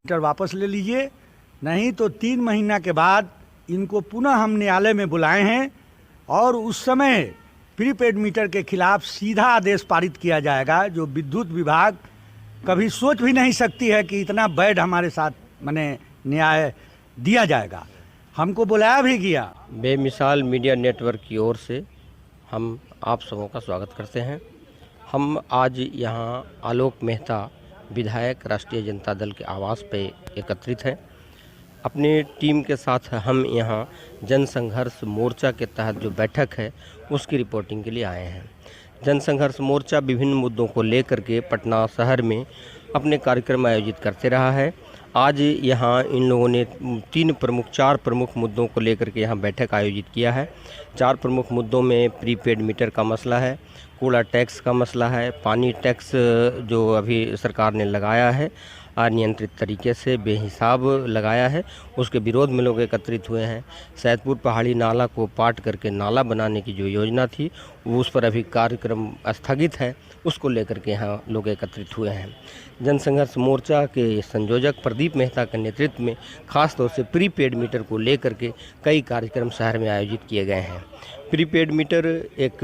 Metre वापस ले लीजिए, नहीं तो 3 महीना के बाद इनको पुनः हम न्यायालय में बुलाए हैं और उस समय प्रीपेड मीटर के खिलाफ सीधा आदेश पारित किया जाएगा, जो विद्युत विभाग कभी सोच भी नहीं सकती है कि इतना बैड हमारे साथ माने न्याय दिया जाएगा। हमको बुलाया भी गया। बेमिसाल मीडिया नेटवर्क की ओर से हम आप सबों का स्वागत करते हैं। हम आज यहाँ आलोक मेहता विधायक राष्ट्रीय जनता दल के आवास पे एकत्रित हैं। अपनी टीम के साथ हम यहाँ जनसंघर्ष मोर्चा के तहत जो बैठक है उसकी रिपोर्टिंग के लिए आए हैं। जनसंघर्ष मोर्चा विभिन्न मुद्दों को लेकर के पटना शहर में अपने कार्यक्रम आयोजित करते रहा है। आज यहाँ इन लोगों ने 4 प्रमुख मुद्दों को लेकर के यहाँ बैठक आयोजित किया है। 4 प्रमुख मुद्दों में प्रीपेड मीटर का मसला है, कूड़ा टैक्स का मसला है, पानी टैक्स जो अभी सरकार ने लगाया है अनियंत्रित तरीके से बेहिसाब लगाया है, उसके विरोध में लोग एकत्रित हुए हैं। सैदपुर पहाड़ी नाला को पाट करके नाला बनाने की जो योजना थी वो उस पर अभी कार्यक्रम स्थगित है, उसको लेकर के यहाँ लोग एकत्रित हुए हैं। जनसंघर्ष मोर्चा के संयोजक प्रदीप मेहता के नेतृत्व में खास तौर से प्रीपेड मीटर को लेकर के कई कार्यक्रम शहर में आयोजित किए गए हैं। प्रीपेड मीटर एक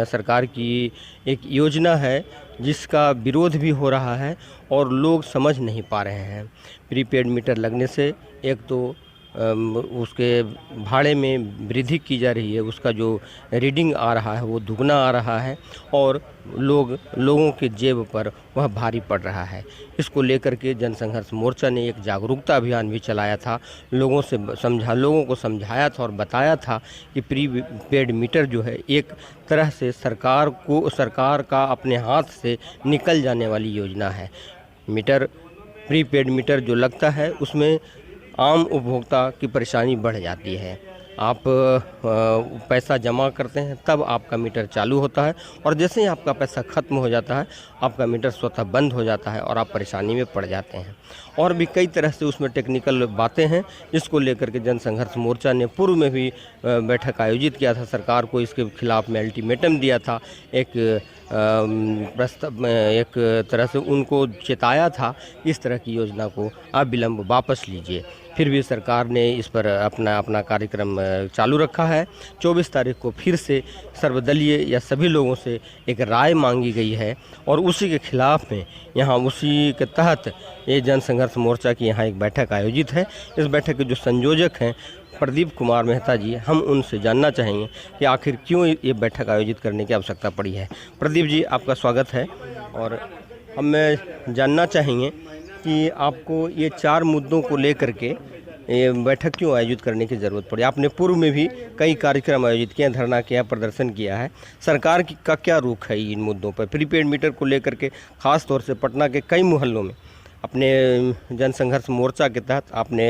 सरकार की एक योजना है जिसका विरोध भी हो रहा है और लोग समझ नहीं पा रहे हैं। प्रीपेड मीटर लगने से एक तो उसके भाड़े में वृद्धि की जा रही है, उसका जो रीडिंग आ रहा है वो दुगना आ रहा है और लोगों के जेब पर वह भारी पड़ रहा है। इसको लेकर के जनसंघर्ष मोर्चा ने एक जागरूकता अभियान भी चलाया था, लोगों को समझाया था और बताया था कि प्रीपेड मीटर जो है एक तरह से सरकार का अपने हाथ से निकल जाने वाली योजना है। प्रीपेड मीटर जो लगता है उसमें आम उपभोक्ता की परेशानी बढ़ जाती है। आप पैसा जमा करते हैं तब आपका मीटर चालू होता है और जैसे ही आपका पैसा ख़त्म हो जाता है आपका मीटर स्वतः बंद हो जाता है और आप परेशानी में पड़ जाते हैं। और भी कई तरह से उसमें टेक्निकल बातें हैं, जिसको लेकर के जनसंघर्ष मोर्चा ने पूर्व में भी बैठक आयोजित किया था। सरकार को इसके खिलाफ में अल्टीमेटम दिया था, एक तरह से उनको चेताया था इस तरह की योजना को आप विलंब वापस लीजिए। फिर भी सरकार ने इस पर अपना कार्यक्रम चालू रखा है। 24 तारीख को फिर से सर्वदलीय या सभी लोगों से एक राय मांगी गई है और उसी के खिलाफ में यहाँ उसी के तहत ये जनसंघर्ष मोर्चा की यहाँ एक बैठक आयोजित है। इस बैठक के जो संयोजक हैं प्रदीप कुमार मेहता जी, हम उनसे जानना चाहेंगे कि आखिर क्यों ये बैठक आयोजित करने की आवश्यकता पड़ी है। प्रदीप जी, आपका स्वागत है और हम जानना चाहेंगे कि आपको ये 4 मुद्दों को लेकर के ये बैठक क्यों आयोजित करने की ज़रूरत पड़ी। आपने पूर्व में भी कई कार्यक्रम आयोजित किए, धरना किया, प्रदर्शन किया है। सरकार का क्या रुख है इन मुद्दों पर? प्रीपेड मीटर को लेकर के खास तौर से पटना के कई मोहल्लों में अपने जनसंघर्ष मोर्चा के तहत आपने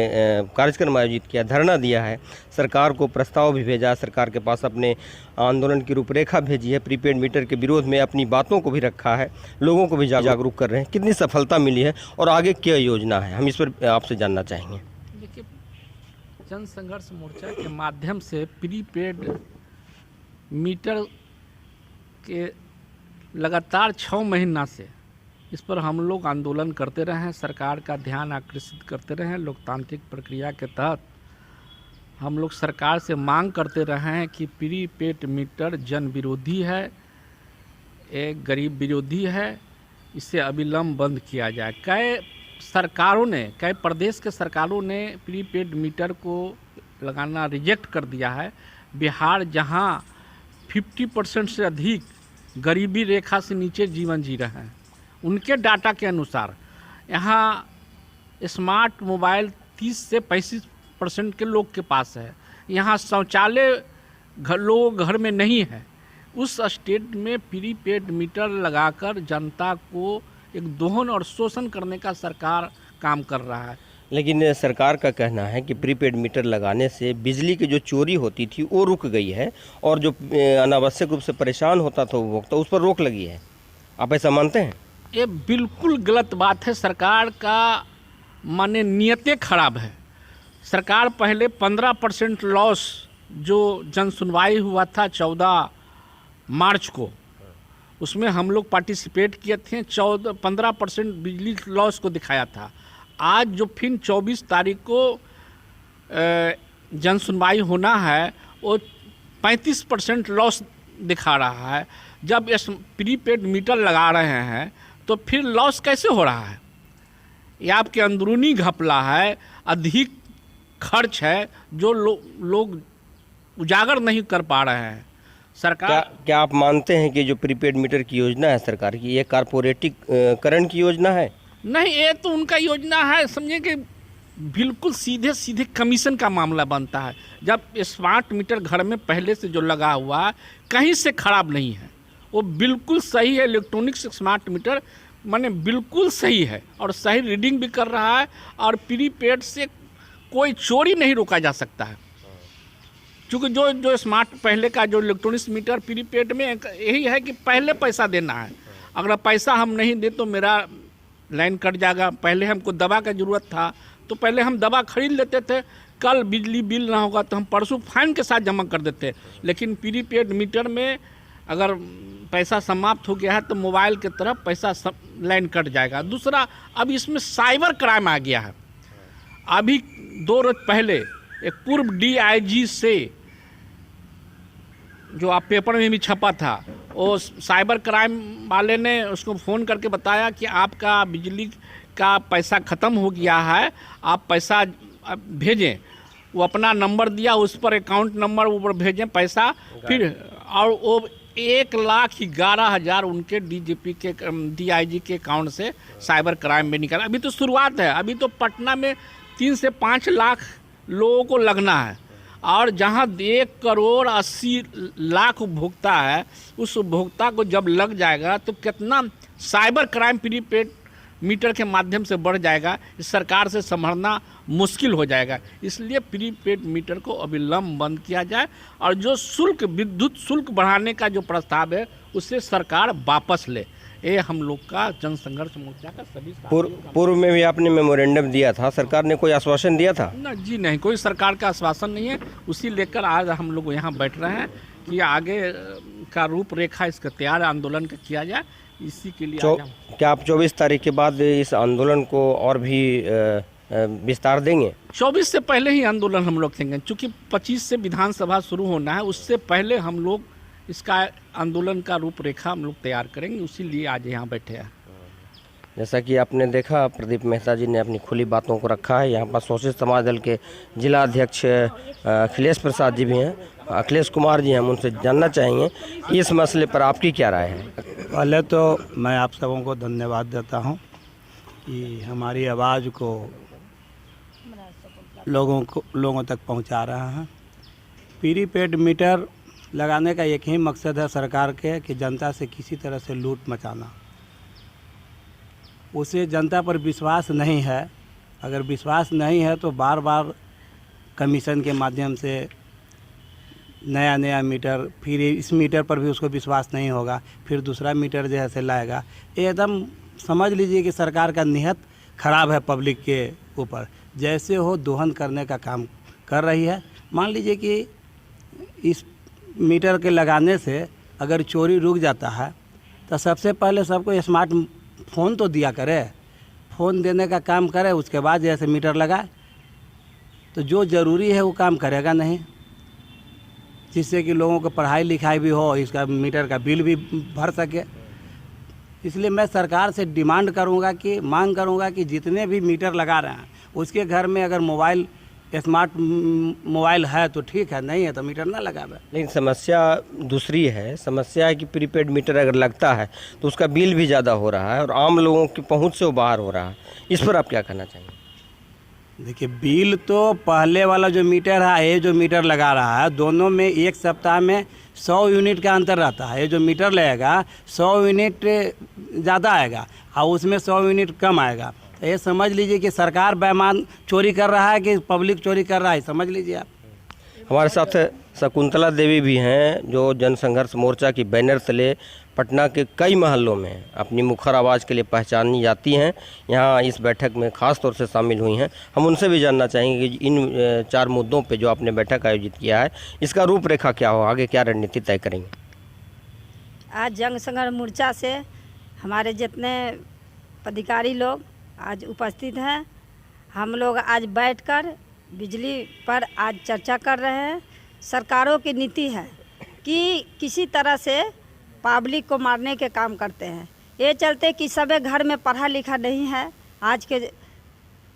कार्यक्रम आयोजित किया, धरना दिया है, सरकार को प्रस्ताव भी भेजा, सरकार के पास अपने आंदोलन की रूपरेखा भेजी है, प्रीपेड मीटर के विरोध में अपनी बातों को भी रखा है, लोगों को भी जागरूक कर रहे हैं। कितनी सफलता मिली है और आगे क्या योजना है, हम इस पर आपसे जानना चाहेंगे। देखिए, जनसंघर्ष मोर्चा के माध्यम से प्रीपेड मीटर के लगातार 6 महीना से इस पर हम लोग आंदोलन करते रहे हैं, सरकार का ध्यान आकर्षित करते रहे हैं। लोकतांत्रिक प्रक्रिया के तहत हम लोग सरकार से मांग करते रहे हैं कि प्रीपेड मीटर जन विरोधी है, एक गरीब विरोधी है, इसे अविलंब बंद किया जाए। कई प्रदेश के सरकारों ने प्रीपेड मीटर को लगाना रिजेक्ट कर दिया है। बिहार जहां 50% से अधिक गरीबी रेखा से नीचे जीवन जी रहे हैं, उनके डाटा के अनुसार यहाँ स्मार्ट मोबाइल 30 से 35% के लोग के पास है। यहाँ शौचालय घर में नहीं है। उस स्टेट में प्रीपेड मीटर लगाकर जनता को एक दोहन और शोषण करने का सरकार काम कर रहा है। लेकिन सरकार का कहना है कि प्रीपेड मीटर लगाने से बिजली की जो चोरी होती थी वो रुक गई है और जो अनावश्यक रूप से परेशान होता था उपभोक्ता, उस पर रोक लगी है। आप ऐसा मानते हैं? ये बिल्कुल गलत बात है। सरकार का माने नियतें खराब है। सरकार पहले 15% लॉस जो जन सुनवाई हुआ था 14 मार्च को, उसमें हम लोग पार्टिसिपेट किए थे। 15% बिजली लॉस को दिखाया था। आज जो फिर 24 तारीख को जन सुनवाई होना है वो 35% लॉस दिखा रहा है। जब इस प्रीपेड मीटर लगा रहे हैं तो फिर लॉस कैसे हो रहा है? ये आपके अंदरूनी घपला है, अधिक खर्च है जो लोग उजागर नहीं कर पा रहे हैं। सरकार क्या आप मानते हैं कि जो प्रीपेड मीटर की योजना है सरकार की, ये कारपोरेटीकरण की योजना है? नहीं, ये तो उनका योजना है, समझिए कि बिल्कुल सीधे सीधे कमीशन का मामला बनता है। जब स्मार्ट मीटर घर में पहले से जो लगा हुआ है कहीं से खराब नहीं है, वो बिल्कुल सही है। इलेक्ट्रॉनिक्स स्मार्ट मीटर माने बिल्कुल सही है और सही रीडिंग भी कर रहा है और प्रीपेड से कोई चोरी नहीं रोका जा सकता है। क्योंकि जो स्मार्ट पहले का जो इलेक्ट्रॉनिक्स मीटर प्रीपेड में यही है कि पहले पैसा देना है, अगर पैसा हम नहीं दे तो मेरा लाइन कट जाएगा। पहले हमको दवा का ज़रूरत था तो पहले हम दवा खरीद लेते थे, कल बिजली बिल ना होगा तो हम परसों फाइन के साथ जमा कर देते। लेकिन प्रीपेड मीटर में अगर पैसा समाप्त हो गया है तो मोबाइल के तरफ पैसा लाइन कट जाएगा। दूसरा, अब इसमें साइबर क्राइम आ गया है। अभी 2 रोज पहले एक पूर्व DIG से जो आप पेपर में भी छपा था, वो साइबर क्राइम वाले ने उसको फ़ोन करके बताया कि आपका बिजली का पैसा ख़त्म हो गया है, आप पैसा भेजें। वो अपना नंबर दिया, उस पर अकाउंट नंबर ऊपर भेजें पैसा, फिर और वो 1,11,000 उनके DIG के अकाउंट से साइबर क्राइम में निकाला। अभी तो शुरुआत है, अभी तो पटना में 3 से 5 लाख लोगों को लगना है और जहां 1,80,00,000 उपभोक्ता है, उस उपभोक्ता को जब लग जाएगा तो कितना साइबर क्राइम प्रीपेड मीटर के माध्यम से बढ़ जाएगा, इस सरकार से संभलना मुश्किल हो जाएगा। इसलिए प्रीपेड मीटर को अविलंब बंद किया जाए और जो शुल्क, विद्युत शुल्क बढ़ाने का जो प्रस्ताव है उसे सरकार वापस ले। ये हम लोग का जन संघर्ष मोर्चा का सभी पूर्व में भी आपने मेमोरेंडम दिया था, सरकार ने कोई आश्वासन दिया था? ना जी, नहीं, कोई सरकार का आश्वासन नहीं है। उसी लेकर आज हम लोग यहाँ बैठ रहे हैं कि आगे का रूपरेखा इसका तैयार आंदोलन का किया जाए। इसी के लिए क्या आप 24 तारीख के बाद इस आंदोलन को और भी विस्तार देंगे? 24 से पहले ही आंदोलन हम लोग देंगे, चूँकि 25 से विधानसभा शुरू होना है, उससे पहले हम लोग इसका आंदोलन का रूपरेखा हम लोग तैयार करेंगे। उसी लिए आज यहाँ बैठे हैं। जैसा कि आपने देखा, प्रदीप मेहता जी ने अपनी खुली बातों को रखा है। यहाँ पर शोषित समाज दल के जिला अध्यक्ष अखिलेश प्रसाद जी भी हैं, अखिलेश कुमार जी हैं। हम उनसे जानना चाहेंगे इस मसले पर आपकी क्या राय है? पहले तो मैं आप सबों को धन्यवाद देता हूँ कि हमारी आवाज़ को लोगों तक पहुँचा रहा है। प्रीपेड मीटर लगाने का एक ही मकसद है सरकार के कि जनता से किसी तरह से लूट मचाना। उसे जनता पर विश्वास नहीं है। अगर विश्वास नहीं है तो बार बार कमीशन के माध्यम से नया मीटर, फिर इस मीटर पर भी उसको विश्वास नहीं होगा, फिर दूसरा मीटर जैसे लाएगा। एकदम समझ लीजिए कि सरकार का नियत खराब है पब्लिक के ऊपर। जैसे हो दोहन करने का काम कर रही है। मान लीजिए कि इस मीटर के लगाने से अगर चोरी रुक जाता है तो सबसे पहले सबको स्मार्ट फ़ोन तो दिया करे, फ़ोन देने का काम करे, उसके बाद जैसे मीटर लगाए। तो जो ज़रूरी है वो काम करेगा नहीं, जिससे कि लोगों को पढ़ाई लिखाई भी हो, इसका मीटर का बिल भी भर सके। इसलिए मैं सरकार से मांग करूँगा कि जितने भी मीटर लगा रहे हैं उसके घर में अगर स्मार्ट मोबाइल है तो ठीक है, नहीं है तो मीटर ना लगावे। लेकिन समस्या दूसरी है। समस्या है कि प्रीपेड मीटर अगर लगता है तो उसका बिल भी ज़्यादा हो रहा है और आम लोगों की पहुंच से वो बाहर हो रहा है। इस पर आप क्या कहना चाहेंगे? देखिए, बिल तो पहले वाला जो मीटर है, ये जो मीटर लगा रहा है, दोनों में एक सप्ताह में 100 यूनिट का अंतर रहता है। ये जो मीटर लगेगा 100 यूनिट ज़्यादा आएगा और उसमें 100 यूनिट कम आएगा। ये समझ लीजिए कि सरकार बेईमान चोरी कर रहा है कि पब्लिक चोरी कर रहा है, समझ लीजिए आप। हमारे साथ शकुंतला देवी भी हैं, जो जन संघर्ष मोर्चा की बैनर तले पटना के कई महल्लों में अपनी मुखर आवाज़ के लिए पहचानी जाती हैं। यहाँ इस बैठक में ख़ास तौर से शामिल हुई हैं। हम उनसे भी जानना चाहेंगे कि इन 4 मुद्दों पे जो आपने बैठक आयोजित किया है, इसका रूपरेखा क्या हो, आगे क्या रणनीति तय करेंगे? आज जन संघर्ष मोर्चा से हमारे जितने पदाधिकारी लोग आज उपस्थित हैं हम लोग आज बैठकर बिजली पर आज चर्चा कर रहे हैं। सरकारों की नीति है कि किसी तरह से पब्लिक को मारने के काम करते हैं। ये चलते कि सभी घर में पढ़ा लिखा नहीं है आज के,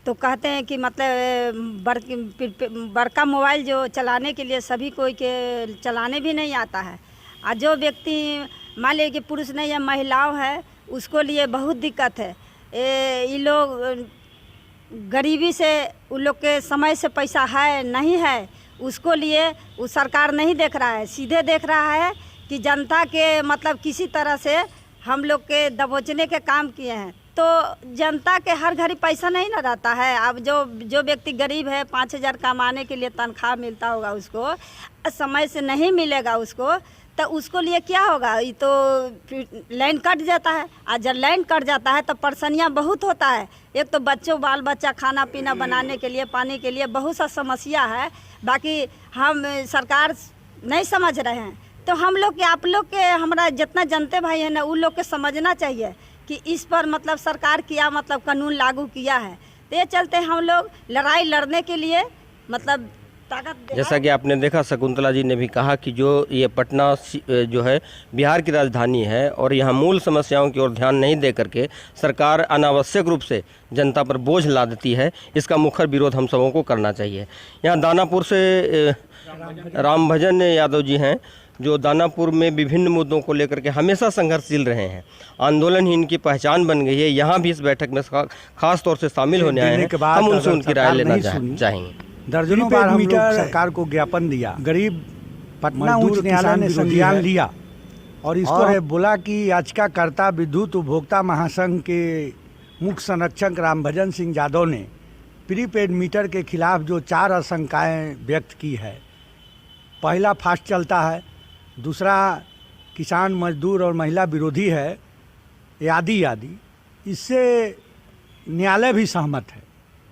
तो कहते हैं कि मतलब बड़का मोबाइल जो चलाने के लिए सभी कोई के चलाने भी नहीं आता है। आज जो व्यक्ति मान लीजिए कि पुरुष नहीं है, महिलाओं है, उसको लिए बहुत दिक्कत है। ये लोग गरीबी से उन लोग के समय से पैसा है नहीं है, उसको लिए वो सरकार नहीं देख रहा है, सीधे देख रहा है कि जनता के मतलब किसी तरह से हम लोग के दबोचने के काम किए हैं। तो जनता के हर घड़ी पैसा नहीं ना रहता है। अब जो व्यक्ति गरीब है, 5,000 कमाने के लिए तनख्वाह मिलता होगा, उसको समय से नहीं मिलेगा उसको, तो उसको लिए क्या होगा? ये तो लाइन कट जाता है। आज जब लाइन कट जाता है तो परेशानियाँ बहुत होता है। एक तो बच्चों बाल बच्चा खाना पीना बनाने के लिए, पानी के लिए बहुत सा समस्या है। बाकी हम सरकार नहीं समझ रहे हैं, तो हम लोग के आप लोग के हमारा जितना जनते भाई है ना, उन लोग के समझना चाहिए कि इस पर मतलब सरकार क्या मतलब कानून लागू किया है। तो ये चलते हम लोग लड़ाई लड़ने के लिए मतलब ताकत। जैसा कि आपने देखा, शकुंतला जी ने भी कहा कि जो ये पटना जो है बिहार की राजधानी है और यहाँ मूल समस्याओं की ओर ध्यान नहीं दे करके सरकार अनावश्यक रूप से जनता पर बोझ लादती है। इसका मुखर विरोध हम सबों को करना चाहिए। यहाँ दानापुर से रामभजन यादव जी हैं, जो दानापुर में विभिन्न मुद्दों को लेकर के हमेशा संघर्षशील रहे हैं। आंदोलन ही इनकी पहचान बन गई है। यहाँ भी इस बैठक में खास तौर से शामिल होने आए हैं। हम उनसे उनकी राय लेना चाहेंगे। दर्जनों बार हम लोग सरकार को ज्ञापन दिया, गरीब पटना उच्च न्यायालय ने संज्ञान लिया और इसको बोला कि याचिकाकर्ता विद्युत उपभोक्ता महासंघ के मुख्य संरक्षक रामभजन सिंह यादव ने प्रीपेड मीटर के खिलाफ जो 4 आशंकाएं व्यक्त की है। पहला फास्ट चलता है, दूसरा किसान मजदूर और महिला विरोधी है, आदि आदि। इससे न्यायालय भी सहमत है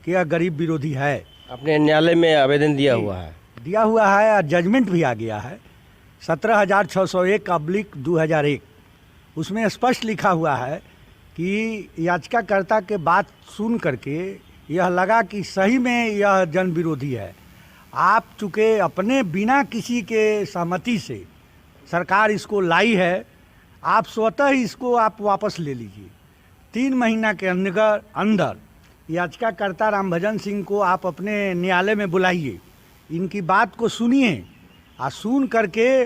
कि यह गरीब विरोधी है। अपने न्यायालय में आवेदन दिया हुआ है और जजमेंट भी आ गया है 17,601/2001। उसमें स्पष्ट लिखा हुआ है कि याचिकाकर्ता के बात सुन करके यह लगा कि सही में यह जन विरोधी है। आप चूँकि अपने बिना किसी के सहमति से सरकार इसको लाई है, आप स्वतः इसको आप वापस ले लीजिए। 3 महीना के अंदर याचिकाकर्ता रामभजन सिंह को आप अपने न्यायालय में बुलाइए, इनकी बात को सुनिए और सुन करके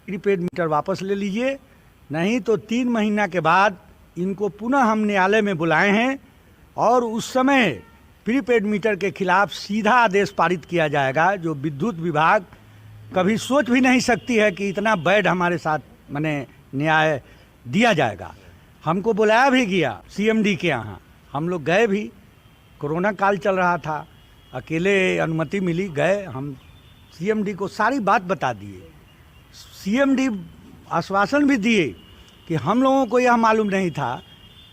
प्रीपेड मीटर वापस ले लीजिए। नहीं तो 3 महीना के बाद इनको पुनः हम न्यायालय में बुलाए हैं और उस समय प्रीपेड मीटर के खिलाफ सीधा आदेश पारित किया जाएगा, जो विद्युत विभाग कभी सोच भी नहीं सकती है कि इतना बैड हमारे साथ माने न्याय दिया जाएगा। हमको बुलाया भी गया CMD के यहाँ, हम लोग गए भी। कोरोना काल चल रहा था, अकेले अनुमति मिली, गए। हम CMD को सारी बात बता दिए। CMD आश्वासन भी दिए कि हम लोगों को यह मालूम नहीं था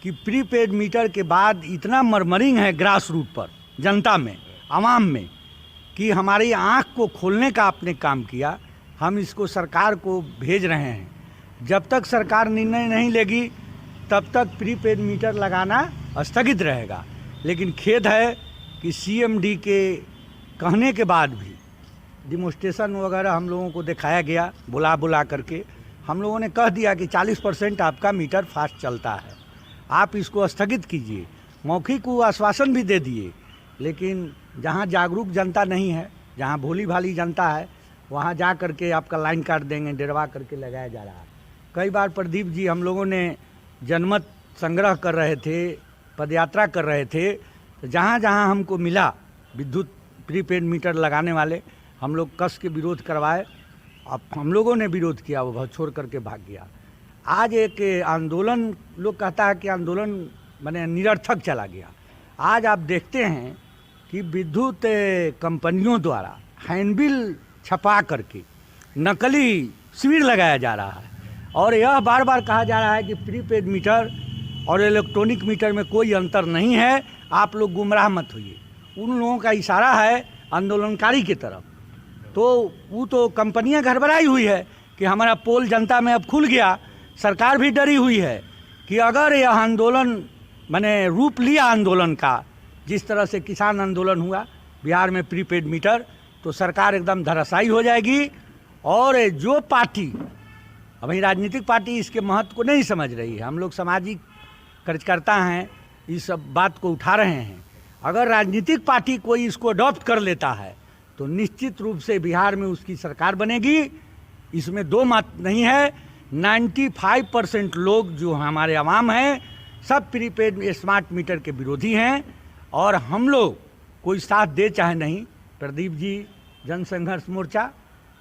कि प्रीपेड मीटर के बाद इतना मरमरिंग है ग्रास रूट पर, जनता में, आवाम में, कि हमारी आँख को खोलने का आपने काम किया। हम इसको सरकार को भेज रहे हैं। जब तक सरकार निर्णय नहीं लेगी तब तक प्रीपेड मीटर लगाना स्थगित रहेगा। लेकिन खेद है कि CMD के कहने के बाद भी डिमोस्ट्रेशन वगैरह हम लोगों को दिखाया गया, बुला करके हम लोगों ने कह दिया कि 40% आपका मीटर फास्ट चलता है, आप इसको स्थगित कीजिए। मौखिक को आश्वासन भी दे दिए, लेकिन जहाँ जागरूक जनता नहीं है, जहाँ भोली भाली जनता है, वहाँ जा करके आपका लाइन काट देंगे, डरवा करके लगाया जा रहा है। कई बार प्रदीप जी हम लोगों ने जनमत संग्रह कर रहे थे, पदयात्रा कर रहे थे, तो जहाँ जहाँ हमको मिला विद्युत प्रीपेड मीटर लगाने वाले, हम लोग कस के विरोध करवाए। अब हम लोगों ने विरोध किया, वो छोड़ करके भाग गया। आज एक आंदोलन, लोग कहता है कि आंदोलन माने निरर्थक चला गया। आज आप देखते हैं कि विद्युत कंपनियों द्वारा हैंडबिल छपा करके नकली शिविर लगाया जा रहा है और यह बार बार कहा जा रहा है कि प्रीपेड मीटर और इलेक्ट्रॉनिक मीटर में कोई अंतर नहीं है, आप लोग गुमराह मत होइए। उन लोगों का इशारा है आंदोलनकारी की तरफ। तो वो तो कंपनियां गड़बड़ाई हुई है कि हमारा पोल जनता में अब खुल गया। सरकार भी डरी हुई है कि अगर यह आंदोलन माने रूप लिया आंदोलन का, जिस तरह से किसान आंदोलन हुआ बिहार में प्रीपेड मीटर, तो सरकार एकदम धराशायी हो जाएगी। और जो पार्टी, अभी राजनीतिक पार्टी इसके महत्व को नहीं समझ रही है, हम लोग सामाजिक कार्यकर्ता हैं, इस सब बात को उठा रहे हैं। अगर राजनीतिक पार्टी कोई इसको अडॉप्ट कर लेता है तो निश्चित रूप से बिहार में उसकी सरकार बनेगी, इसमें दो मत नहीं है। 95% लोग जो हमारे आवाम हैं सब प्रीपेड स्मार्ट मीटर के विरोधी हैं, और हम लोग कोई साथ दे चाहे नहीं, प्रदीप जी जनसंघर्ष मोर्चा,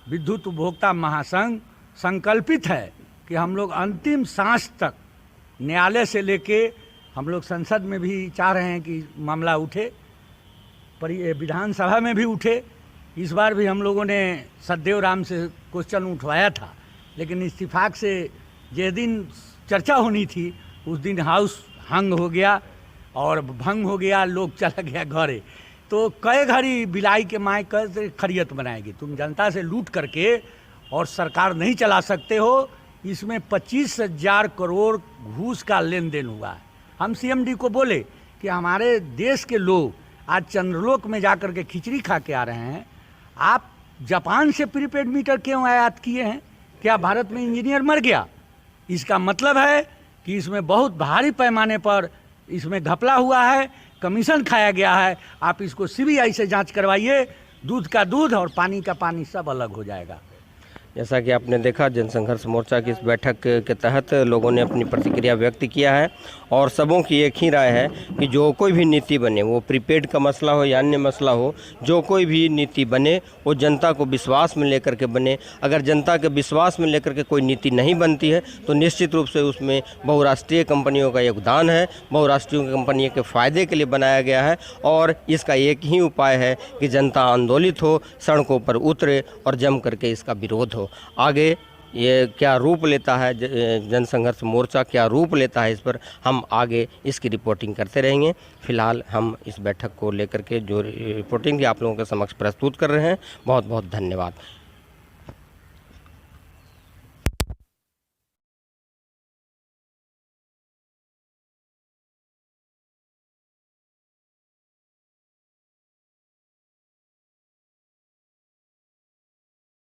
विद्युत उपभोक्ता महासंघ संकल्पित है कि हम लोग अंतिम सांस तक न्यायालय से लेके हम लोग संसद में भी चाह रहे हैं कि मामला उठे, विधानसभा में भी उठे। इस बार भी हम लोगों ने सदैव राम से क्वेश्चन उठवाया था, लेकिन इत्तेफाक से जिस दिन चर्चा होनी थी उस दिन हाउस हंग हो गया और भंग हो गया, लोग चला गया घरे। तो कई घड़ी बिलाई के माए कैसे खरियत बनाएगी, तुम जनता से लूट करके और सरकार नहीं चला सकते हो। इसमें 25,000 करोड़ घूस का लेन देन हुआ है। हम सीएमडी को बोले कि हमारे देश के लोग आज चंद्रलोक में जाकर के खिचड़ी खा के आ रहे हैं, आप जापान से प्रीपेड मीटर क्यों आयात किए हैं? क्या भारत में इंजीनियर मर गया? इसका मतलब है कि इसमें बहुत भारी पैमाने पर इसमें घपला हुआ है, कमीशन खाया गया है। आप इसको सीबीआई से जांच करवाइए, दूध का दूध और पानी का पानी सब अलग हो जाएगा। जैसा कि आपने देखा, जनसंघर्ष मोर्चा की इस बैठक के तहत लोगों ने अपनी प्रतिक्रिया व्यक्त किया है, और सबों की एक ही राय है कि जो कोई भी नीति बने, वो प्रीपेड का मसला हो या अन्य मसला हो, जो कोई भी नीति बने वो जनता को विश्वास में लेकर के बने। अगर जनता के विश्वास में लेकर के कोई नीति नहीं बनती है तो निश्चित रूप से उसमें बहुराष्ट्रीय कंपनियों का योगदान है, बहुराष्ट्रीय कंपनियों के फ़ायदे के लिए बनाया गया है। और इसका एक ही उपाय है कि जनता आंदोलित हो, सड़कों पर उतरे और जम करके इसका विरोध हो। आगे ये क्या रूप लेता है, जनसंघर्ष मोर्चा क्या रूप लेता है, इस पर हम आगे इसकी रिपोर्टिंग करते रहेंगे। फिलहाल हम इस बैठक को लेकर के जो रिपोर्टिंग आप लोगों के समक्ष प्रस्तुत कर रहे हैं, बहुत बहुत धन्यवाद।